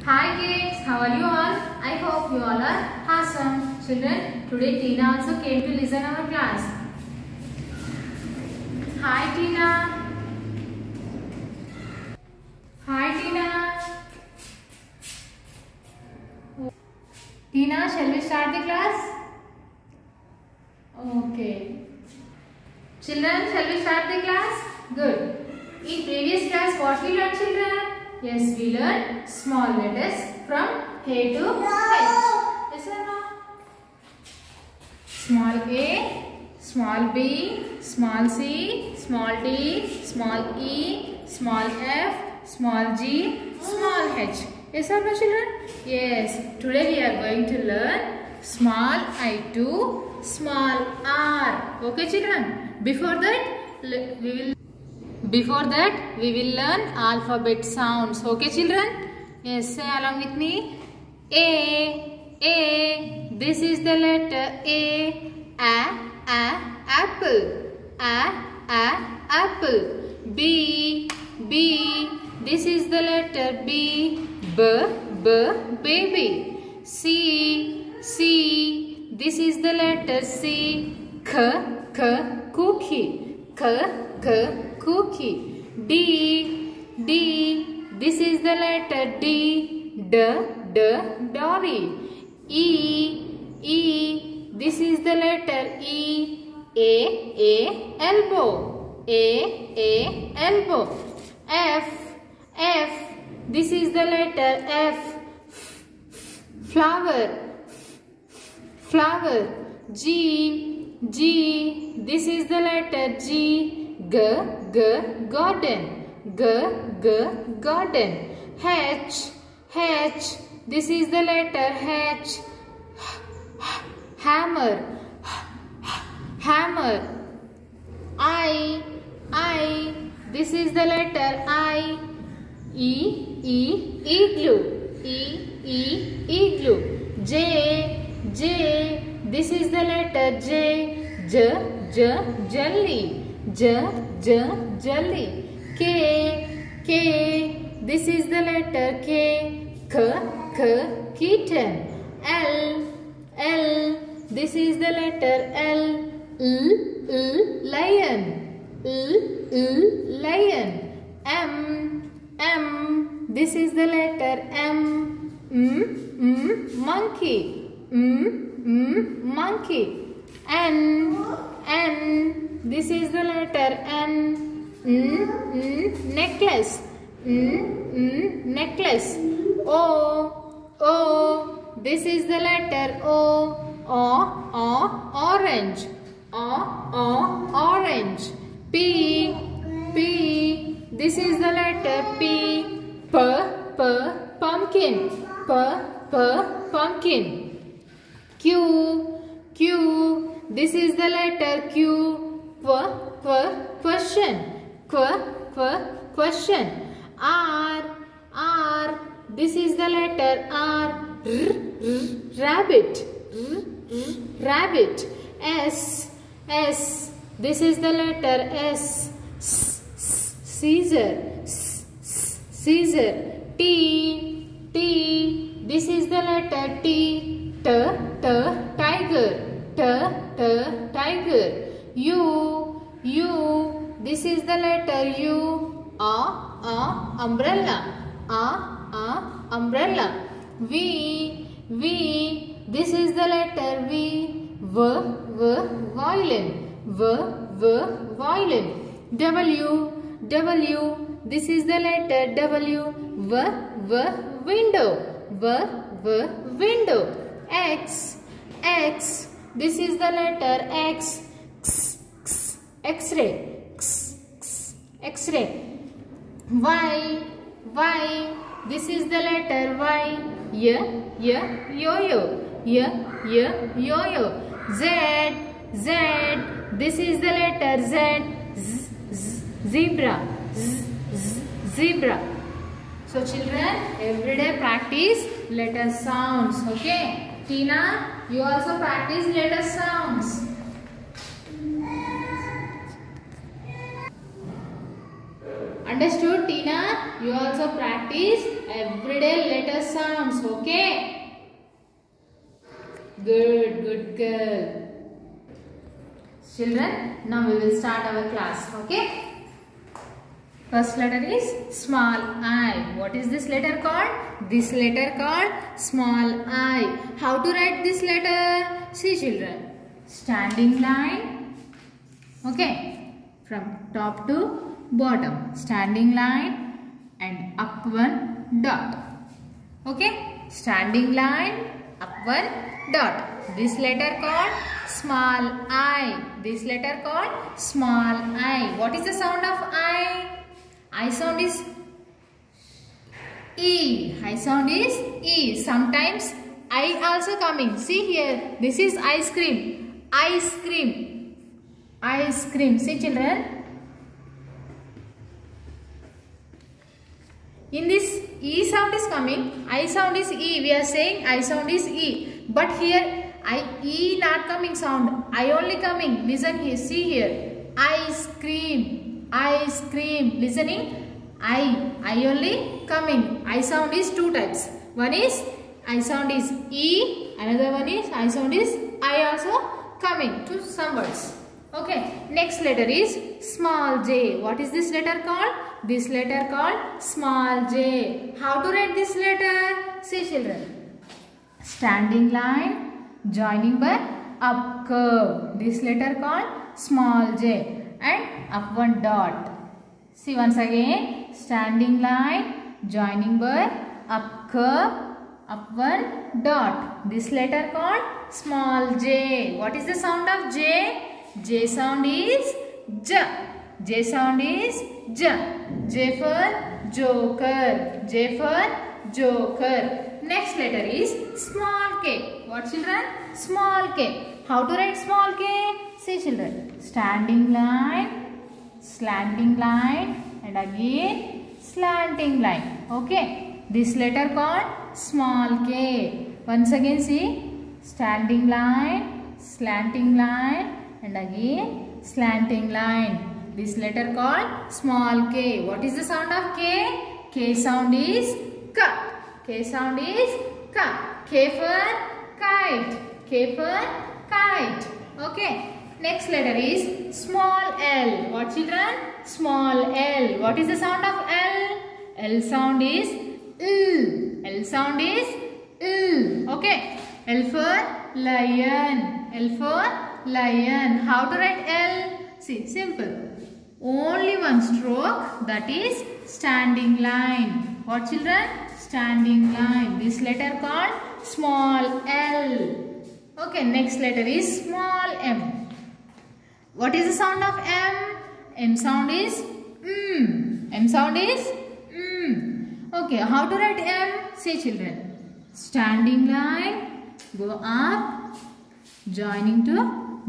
Hi kids, how are you all? I hope you all are awesome. Children, today Tina also came to listen our class. Hi Tina. Hi Tina. Tina, shall we start the class? Okay. Children, shall we start the class? Good. In previous class, what we learned, children? Yes, we learned small letters from A to H. Yes or no? Small a, small b, small c, small d, small e, small f, small g, small h. Yes or no, children? Yes. Today we are going to learn small I to small r. Okay, children? Before that we will learn alphabet sounds. Okay, children? Yes, say along with me. A. This is the letter A. Apple. Apple. B. This is the letter B. Baby. C. This is the letter C. Cookie. Cookie. D. This is the letter D. Dory. E. This is the letter E. Elbow. Elbow. F. This is the letter F. Flower. G. This is the letter G. Garden. Garden. H. This is the letter H. Hammer. I. This is the letter I. Igloo. Igloo. J. This is the letter J. Jelly. Jelly. K. This is the letter K. Kitten. L. This is the letter L. Lion. Lion. M. This is the letter M. Monkey. Monkey. N. This is the letter N. Necklace. Necklace. O. This is the letter O. Orange. Orange. P. This is the letter P. Pumpkin. Pumpkin. Q. This is the letter Q. Question. Question. R. This is the letter R. Rabbit. Rabbit. S. This is the letter S. Caesar. T. This is the letter T. Tiger. Tiger. U. This is the letter U. Umbrella. Umbrella. V. This is the letter V. Violin. Violin. W. This is the letter W. Window. Window. X. This is the letter X. X-ray. X-ray. Y. This is the letter Y. Yo-yo. Yo-yo. Z. This is the letter Z. Zebra. Zebra. So children, everyday practice letter sounds. Okay. Tina, you also practice letter sounds. Understood, Tina? You also practice everyday letter sounds, okay? Good, good girl. Children, now we will start our class, okay? First letter is small I. What is this letter called? This letter called small I. How to write this letter? See, children. Standing line. Okay. From top to bottom. Standing line and up one dot. Okay. Standing line, up one dot. This letter called small I. This letter called small I. What is the sound of I? I sound is E. I sound is E. Sometimes I also coming. See here. This is ice cream. Ice cream. Ice cream. See, children. In this E sound is coming. I sound is E. We are saying I sound is E. But here E not coming sound. I only coming. Listen here. See here. Ice cream. Ice cream. Listening. I only coming. I sound is two types. One is I sound is E. Another one is I sound is I also coming to some words. Okay. Next letter is small j. What is this letter called? This letter called small j. How to write this letter? See, children. Standing line joining by up curve. This letter called small j. And up one dot. See once again, standing line joining by up curve, up one dot. This letter called small j. What is the sound of j? J sound is j. J sound is j. J for joker. J for joker. Next letter is small k. What, children? Small k. How to write small k? See, children. Standing line, slanting line, and again slanting line. Okay. This letter called small k. Once again see. Standing line, slanting line, and again slanting line. This letter called small k. What is the sound of k? K sound is k. K sound is k. K for kite. K for kite. Okay. Next letter is small l. What, children? Small l. What is the sound of L? L sound is L. L sound is L. Okay. L for lion. L for lion. How to write L? See, simple. Only one stroke, that is standing line. What, children? Standing line. This letter called small l. Okay. Next letter is small m. What is the sound of M? M sound is M. M sound is M. Okay, how to write M? Say, children. Standing line, go up, joining to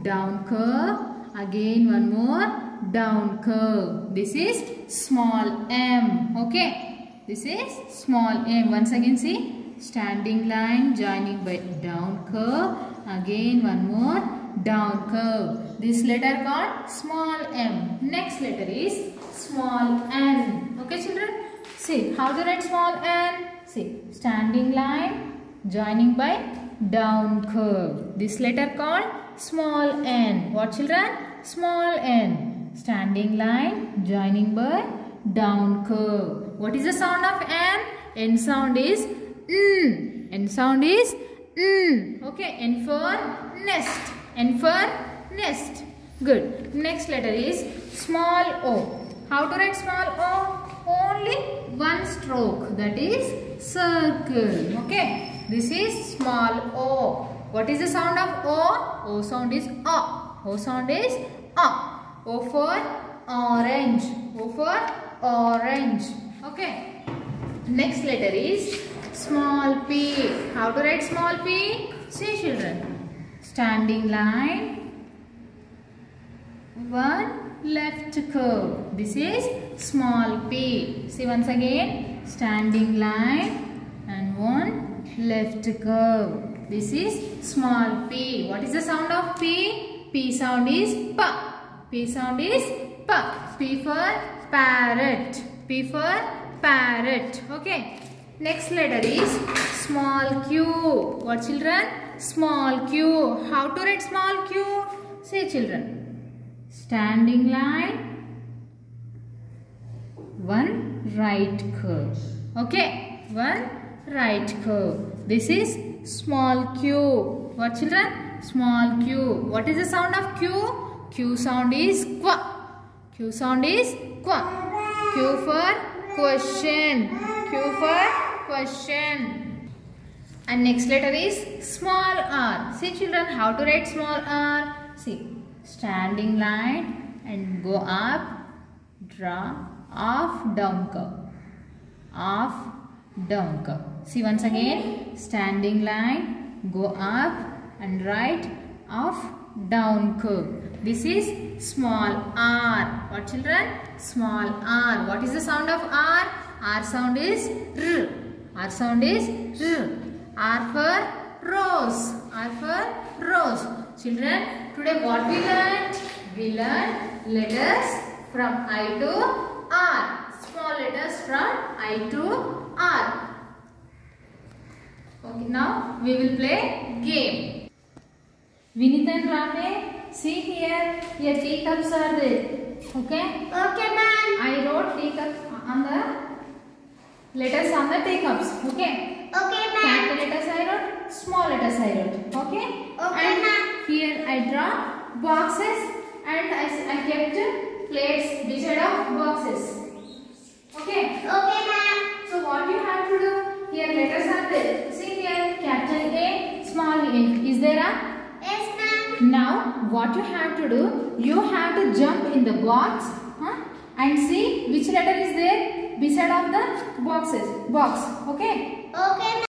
down curve. Again one more down curve. This is small m. Okay, this is small m. Once again see. Standing line, joining by down curve. Again one more down curve. This letter called small m. Next letter is small n. Okay, children? See, how to write small n? See, standing line joining by down curve. This letter called small n. What, children? Small n. Standing line joining by down curve. What is the sound of n? N sound is n. N sound is n. Okay, n for nest. N for nest. Good. Next letter is small o. How to write small o? Only one stroke, that is circle. Okay. This is small o. What is the sound of o? O sound is o. O sound is o. O for orange. O for orange. Okay. Next letter is small p. How to write small p? See, children. Standing line, one left curve. This is small p. See once again. Standing line and one left curve. This is small p. What is the sound of p? P sound is p. P sound is p. P for parrot. P for parrot. Okay. Next letter is small q. What children? Small q. How to write small q? Say children. Standing line, one right curve. Okay. One right curve. This is small q. What children? Small q. What is the sound of q? Q sound is qua. Q sound is qua. Q for question. Q for question. And next letter is small r. See children, how to write small r? See, standing line and go up, draw, off, down curve. Off, down curve. See once again, standing line, go up and right, off, down curve. This is small r. What children? Small r. What is the sound of r? R sound is r. R sound is r. R for rose. R for rose. Children, today what we learned? We learned letters from I to R. Small letters from I to R. Okay, now we will play game. Vinith and Rame, see here teacups are there. Okay? Okay, ma'am. I wrote teacups on the letters on the teacups. Okay? Okay, ma'am. Capital letters I wrote, small letters I wrote. Okay? Okay, and ma'am. Here I draw boxes and I kept plates beside of boxes. Okay? Okay, ma'am. So what you have to do? Here letters are there. See here, capital A, small a. Is there a? Yes, ma'am. Now what you have to do? You have to jump in the box and see which letter is there beside of the box. Okay? Okay, ma'am.